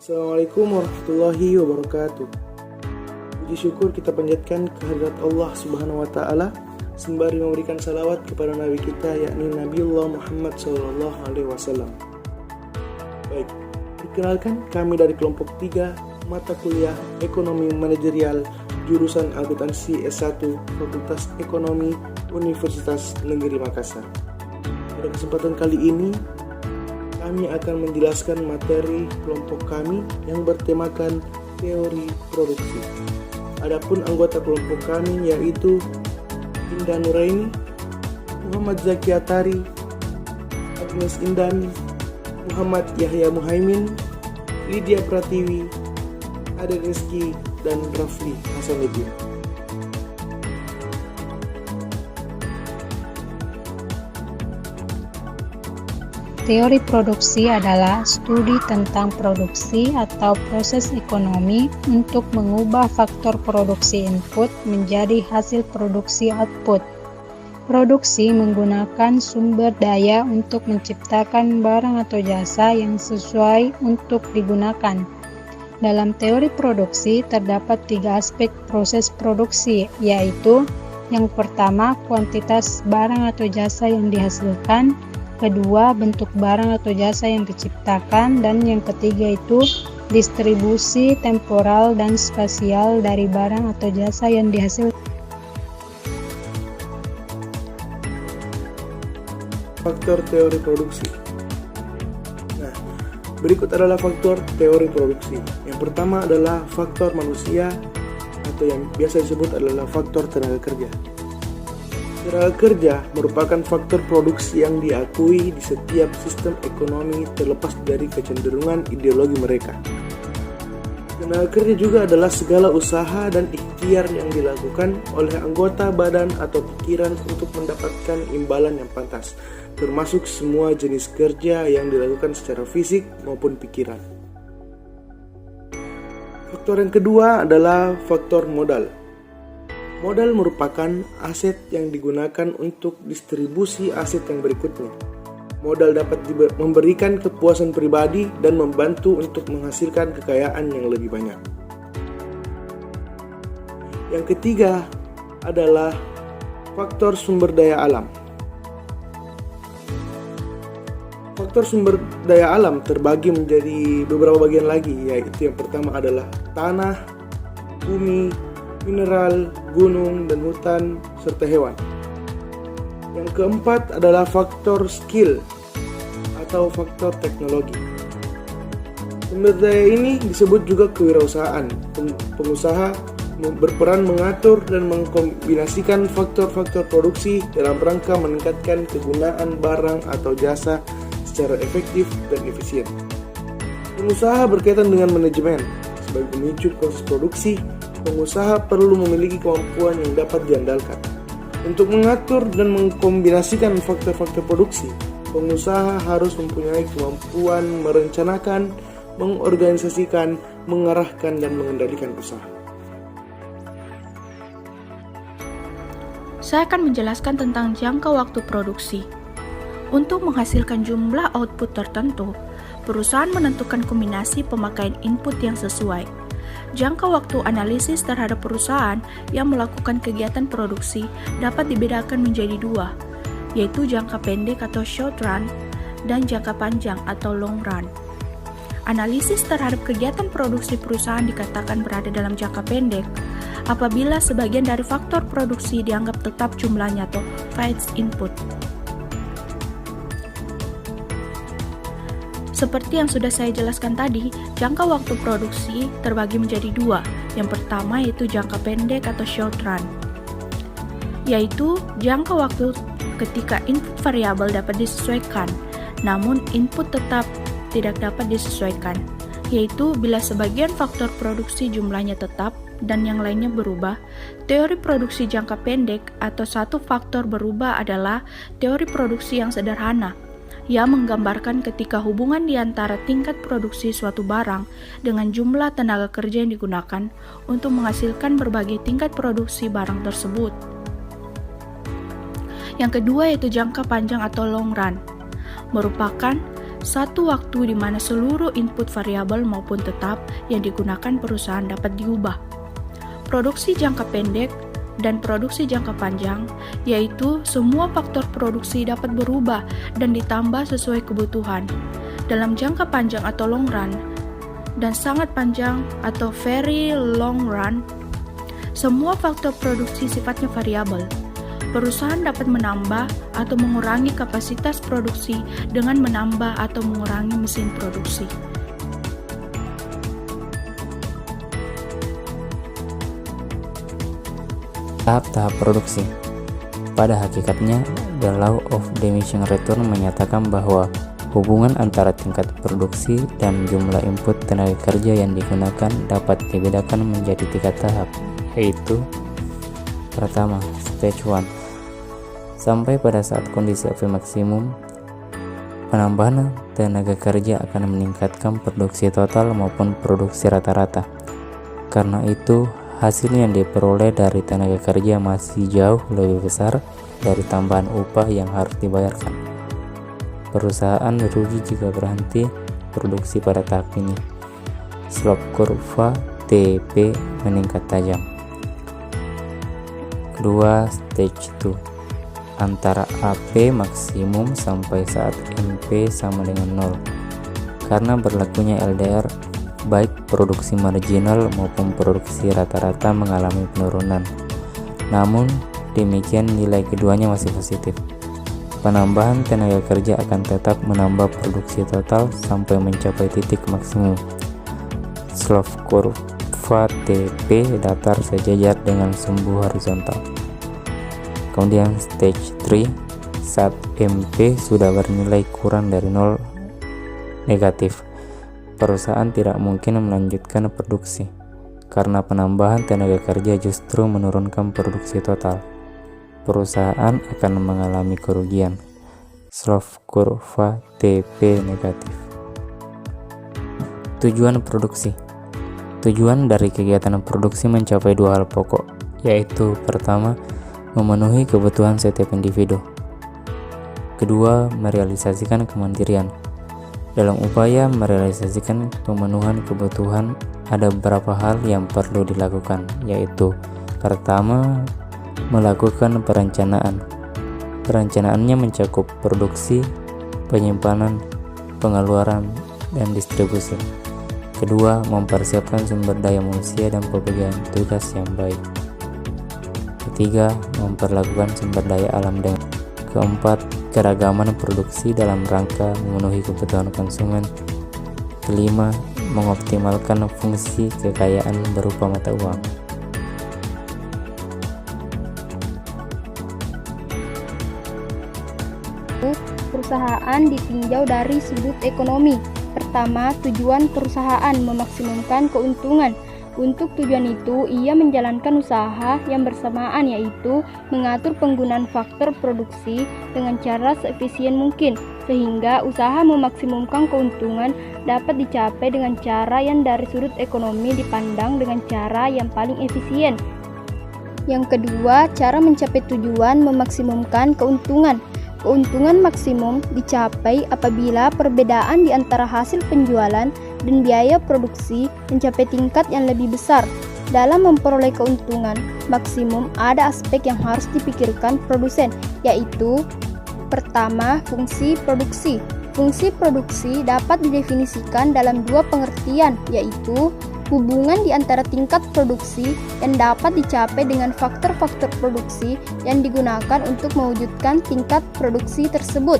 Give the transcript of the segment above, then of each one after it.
Assalamualaikum warahmatullahi wabarakatuh. Puji syukur kita panjatkan kehadirat Allah Subhanahu wa taala sembari memberikan salawat kepada nabi kita yakni Nabiullah Muhammad sallallahu alaihi wasallam. Baik, perkenalkan kami dari kelompok 3 mata kuliah Ekonomi Manajerial jurusan Akuntansi S1 Fakultas Ekonomi Universitas Negeri Makassar. Pada kesempatan kali ini kami akan menjelaskan materi kelompok kami yang bertemakan teori produksi. Adapun anggota kelompok kami yaitu Indah Nuraini, Muhammad Zaki Atari, Agnes Indani, Muhammad Yahya Muhaimin, Lydia Pratiwi, Ade Rizky, dan Rafli Hasanuddin. Teori produksi adalah studi tentang produksi atau proses ekonomi untuk mengubah faktor produksi input menjadi hasil produksi output. Produksi menggunakan sumber daya untuk menciptakan barang atau jasa yang sesuai untuk digunakan. Dalam teori produksi terdapat 3 aspek proses produksi, yaitu yang pertama kuantitas barang atau jasa yang dihasilkan, kedua bentuk barang atau jasa yang diciptakan, dan yang ketiga itu distribusi temporal dan spasial dari barang atau jasa yang dihasilkan. Faktor teori produksi. Nah, berikut adalah faktor teori produksi. Yang pertama adalah faktor manusia atau yang biasa disebut adalah faktor tenaga kerja. Tenaga kerja merupakan faktor produksi yang diakui di setiap sistem ekonomi terlepas dari kecenderungan ideologi mereka. Tenaga kerja juga adalah segala usaha dan ikhtiar yang dilakukan oleh anggota badan atau pikiran untuk mendapatkan imbalan yang pantas, termasuk semua jenis kerja yang dilakukan secara fisik maupun pikiran. Faktor yang kedua adalah faktor modal. Modal merupakan aset yang digunakan untuk distribusi aset yang berikutnya. Modal dapat memberikan kepuasan pribadi dan membantu untuk menghasilkan kekayaan yang lebih banyak. Yang ketiga adalah faktor sumber daya alam. Faktor sumber daya alam terbagi menjadi beberapa bagian lagi, yaitu yang pertama adalah tanah, bumi, mineral, gunung, dan hutan, serta hewan. Yang keempat adalah faktor skill atau faktor teknologi. Sumber daya ini disebut juga kewirausahaan. Pengusaha berperan mengatur dan mengkombinasikan faktor-faktor produksi dalam rangka meningkatkan kegunaan barang atau jasa secara efektif dan efisien. Pengusaha berkaitan dengan manajemen. Sebagai pemicu proses produksi, pengusaha perlu memiliki kemampuan yang dapat diandalkan. Untuk mengatur dan mengkombinasikan faktor-faktor produksi, pengusaha harus mempunyai kemampuan merencanakan, mengorganisasikan, mengarahkan, dan mengendalikan usaha. Saya akan menjelaskan tentang jangka waktu produksi. Untuk menghasilkan jumlah output tertentu, perusahaan menentukan kombinasi pemakaian input yang sesuai. Jangka waktu analisis terhadap perusahaan yang melakukan kegiatan produksi dapat dibedakan menjadi 2, yaitu jangka pendek atau short run dan jangka panjang atau long run. Analisis terhadap kegiatan produksi perusahaan dikatakan berada dalam jangka pendek apabila sebagian dari faktor produksi dianggap tetap jumlahnya atau fixed input. Seperti yang sudah saya jelaskan tadi, jangka waktu produksi terbagi menjadi 2. Yang pertama yaitu jangka pendek atau short run, yaitu jangka waktu ketika input variabel dapat disesuaikan, namun input tetap tidak dapat disesuaikan, yaitu bila sebagian faktor produksi jumlahnya tetap dan yang lainnya berubah. Teori produksi jangka pendek atau satu faktor berubah adalah teori produksi yang sederhana, yang menggambarkan ketika hubungan di antara tingkat produksi suatu barang dengan jumlah tenaga kerja yang digunakan untuk menghasilkan berbagai tingkat produksi barang tersebut. Yang kedua yaitu jangka panjang atau long run, merupakan satu waktu di mana seluruh input variabel maupun tetap yang digunakan perusahaan dapat diubah. Produksi jangka pendek dan produksi jangka panjang, yaitu semua faktor produksi dapat berubah dan ditambah sesuai kebutuhan. Dalam jangka panjang atau long run, dan sangat panjang atau very long run, semua faktor produksi sifatnya variabel. Perusahaan dapat menambah atau mengurangi kapasitas produksi dengan menambah atau mengurangi mesin produksi. Tahap-tahap produksi. Pada hakikatnya, the law of diminishing return menyatakan bahwa hubungan antara tingkat produksi dan jumlah input tenaga kerja yang digunakan dapat dibedakan menjadi 3 tahap, yaitu pertama, stage 1. Sampai pada saat kondisi maksimum, penambahan tenaga kerja akan meningkatkan produksi total maupun produksi rata-rata. Karena itu, hasil yang diperoleh dari tenaga kerja masih jauh lebih besar dari tambahan upah yang harus dibayarkan. Perusahaan rugi jika berhenti produksi pada tahap ini. Slope kurva TP meningkat tajam. Kedua, stage 2. Antara AP maksimum sampai saat MP sama dengan 0. Karena berlakunya LDR, baik produksi marginal maupun produksi rata-rata mengalami penurunan. Namun, demikian nilai keduanya masih positif. Penambahan tenaga kerja akan tetap menambah produksi total sampai mencapai titik maksimum. Slope kurva TP datar sejajar dengan sumbu horizontal. Kemudian stage 3, saat MP sudah bernilai kurang dari 0 negatif, perusahaan tidak mungkin melanjutkan produksi, karena penambahan tenaga kerja justru menurunkan produksi total. Perusahaan akan mengalami kerugian. Slope kurva TP negatif. Tujuan produksi. Tujuan dari kegiatan produksi mencapai 2 hal pokok, yaitu pertama, memenuhi kebutuhan setiap individu. Kedua, merealisasikan kemandirian. Dalam upaya merealisasikan pemenuhan kebutuhan, ada beberapa hal yang perlu dilakukan, yaitu pertama, melakukan perencanaan. Perencanaannya mencakup produksi, penyimpanan, pengeluaran, dan distribusi. Kedua, mempersiapkan sumber daya manusia dan pembagian tugas yang baik. Ketiga, memperlakukan sumber daya alam dengan. Keempat, keragaman produksi dalam rangka memenuhi kebutuhan konsumen. Kelima, mengoptimalkan fungsi kekayaan berupa mata uang. Perusahaan ditinjau dari sudut ekonomi. Pertama, tujuan perusahaan memaksimumkan keuntungan. Untuk tujuan itu, ia menjalankan usaha yang bersamaan, yaitu mengatur penggunaan faktor produksi dengan cara seefisien mungkin, sehingga usaha memaksimumkan keuntungan dapat dicapai dengan cara yang dari sudut ekonomi dipandang dengan cara yang paling efisien. Yang kedua, cara mencapai tujuan memaksimumkan keuntungan. Keuntungan maksimum dicapai apabila perbedaan di antara hasil penjualan dan biaya produksi mencapai tingkat yang lebih besar. Dalam memperoleh keuntungan maksimum, ada aspek yang harus dipikirkan produsen, yaitu pertama, fungsi produksi. Fungsi produksi dapat didefinisikan dalam 2 pengertian, yaitu hubungan di antara tingkat produksi yang dapat dicapai dengan faktor-faktor produksi yang digunakan untuk mewujudkan tingkat produksi tersebut.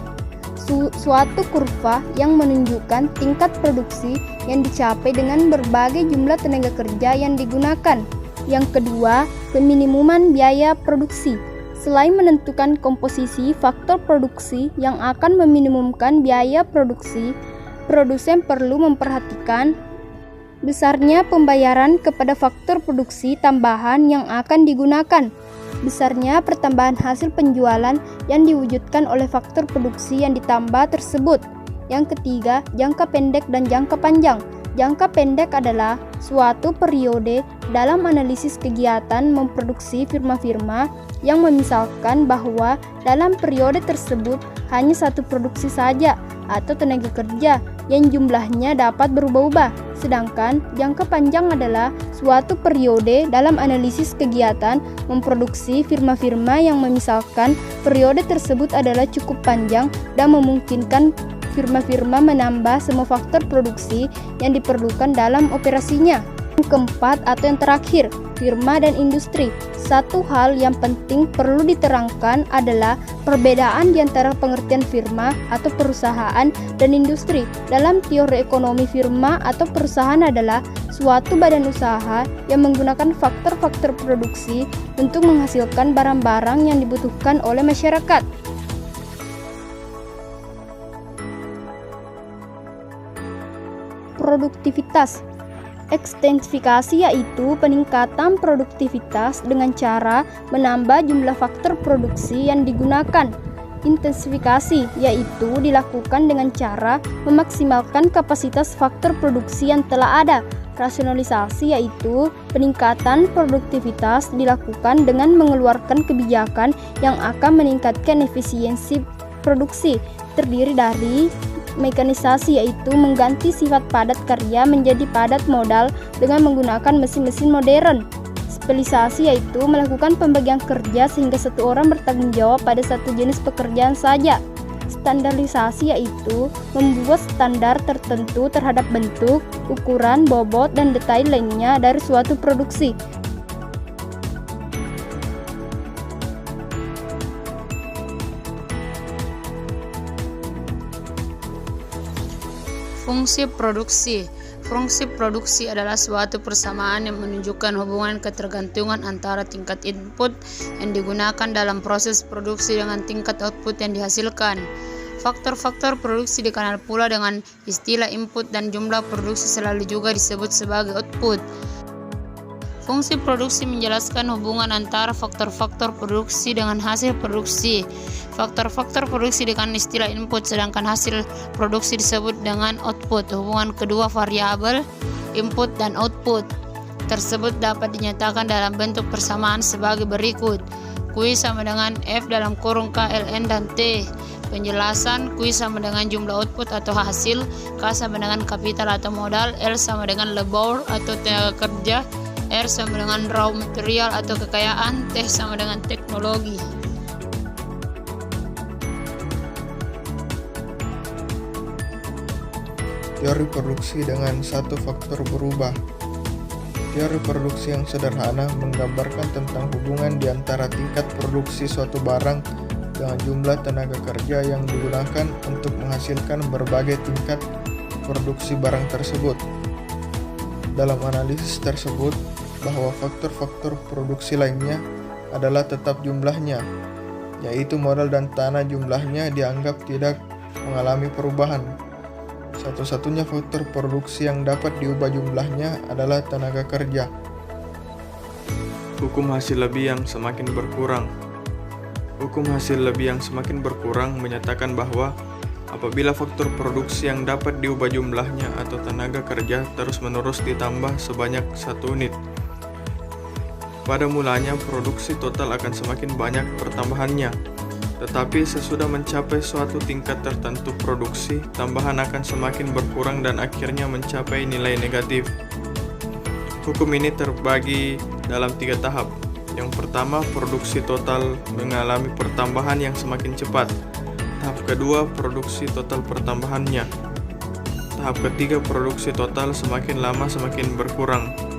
Suatu kurva yang menunjukkan tingkat produksi yang dicapai dengan berbagai jumlah tenaga kerja yang digunakan. Yang kedua, peminimuman biaya produksi. Selain menentukan komposisi faktor produksi yang akan meminimumkan biaya produksi, produsen perlu memperhatikan besarnya pembayaran kepada faktor produksi tambahan yang akan digunakan, besarnya pertambahan hasil penjualan yang diwujudkan oleh faktor produksi yang ditambah tersebut. Yang ketiga, jangka pendek dan jangka panjang. Jangka pendek adalah suatu periode dalam analisis kegiatan memproduksi firma-firma yang memisalkan bahwa dalam periode tersebut hanya satu produksi saja atau tenaga kerja yang jumlahnya dapat berubah-ubah. Sedangkan jangka panjang adalah suatu periode dalam analisis kegiatan memproduksi firma-firma yang memisalkan periode tersebut adalah cukup panjang dan memungkinkan firma-firma menambah semua faktor produksi yang diperlukan dalam operasinya. Yang keempat atau yang terakhir, firma dan industri. Satu hal yang penting perlu diterangkan adalah perbedaan di antara pengertian firma atau perusahaan dan industri. Dalam teori ekonomi, firma atau perusahaan adalah suatu badan usaha yang menggunakan faktor-faktor produksi untuk menghasilkan barang-barang yang dibutuhkan oleh masyarakat. Produktivitas. Ekstensifikasi yaitu peningkatan produktivitas dengan cara menambah jumlah faktor produksi yang digunakan. Intensifikasi yaitu dilakukan dengan cara memaksimalkan kapasitas faktor produksi yang telah ada. Rasionalisasi yaitu peningkatan produktivitas dilakukan dengan mengeluarkan kebijakan yang akan meningkatkan efisiensi produksi. Terdiri dari mekanisasi yaitu mengganti sifat padat karya menjadi padat modal dengan menggunakan mesin-mesin modern. Spesialisasi yaitu melakukan pembagian kerja sehingga satu orang bertanggung jawab pada satu jenis pekerjaan saja. Standarisasi yaitu membuat standar tertentu terhadap bentuk, ukuran, bobot, dan detail lainnya dari suatu produksi. Fungsi produksi. Fungsi produksi adalah suatu persamaan yang menunjukkan hubungan ketergantungan antara tingkat input yang digunakan dalam proses produksi dengan tingkat output yang dihasilkan. Faktor-faktor produksi dikenal pula dengan istilah input dan jumlah produksi selalu juga disebut sebagai output. Fungsi produksi menjelaskan hubungan antara faktor-faktor produksi dengan hasil produksi. Faktor-faktor produksi dengan istilah input, sedangkan hasil produksi disebut dengan output. Hubungan kedua variabel input dan output tersebut dapat dinyatakan dalam bentuk persamaan sebagai berikut. Q sama dengan F dalam kurung K, ln, dan T. Penjelasan: Q sama dengan jumlah output atau hasil, K sama dengan kapital atau modal, L sama dengan labor atau tenaga kerja, R sama dengan raw material atau kekayaan, T sama dengan teknologi. Teori produksi dengan satu faktor berubah. Teori produksi yang sederhana menggambarkan tentang hubungan di antara tingkat produksi suatu barang dengan jumlah tenaga kerja yang digunakan untuk menghasilkan berbagai tingkat produksi barang tersebut. Dalam analisis tersebut, bahwa faktor-faktor produksi lainnya adalah tetap jumlahnya, yaitu modal dan tanah jumlahnya dianggap tidak mengalami perubahan. Satu-satunya faktor produksi yang dapat diubah jumlahnya adalah tenaga kerja. Hukum hasil lebih yang semakin berkurang. Hukum hasil lebih yang semakin berkurang menyatakan bahwa apabila faktor produksi yang dapat diubah jumlahnya atau tenaga kerja terus-menerus ditambah sebanyak 1 unit, pada mulanya produksi total akan semakin banyak pertambahannya. Tetapi sesudah mencapai suatu tingkat tertentu produksi, tambahan akan semakin berkurang dan akhirnya mencapai nilai negatif. Hukum ini terbagi dalam 3 tahap. Yang pertama, produksi total mengalami pertambahan yang semakin cepat. Tahap kedua, produksi total pertambahannya. Tahap ketiga, produksi total semakin lama semakin berkurang.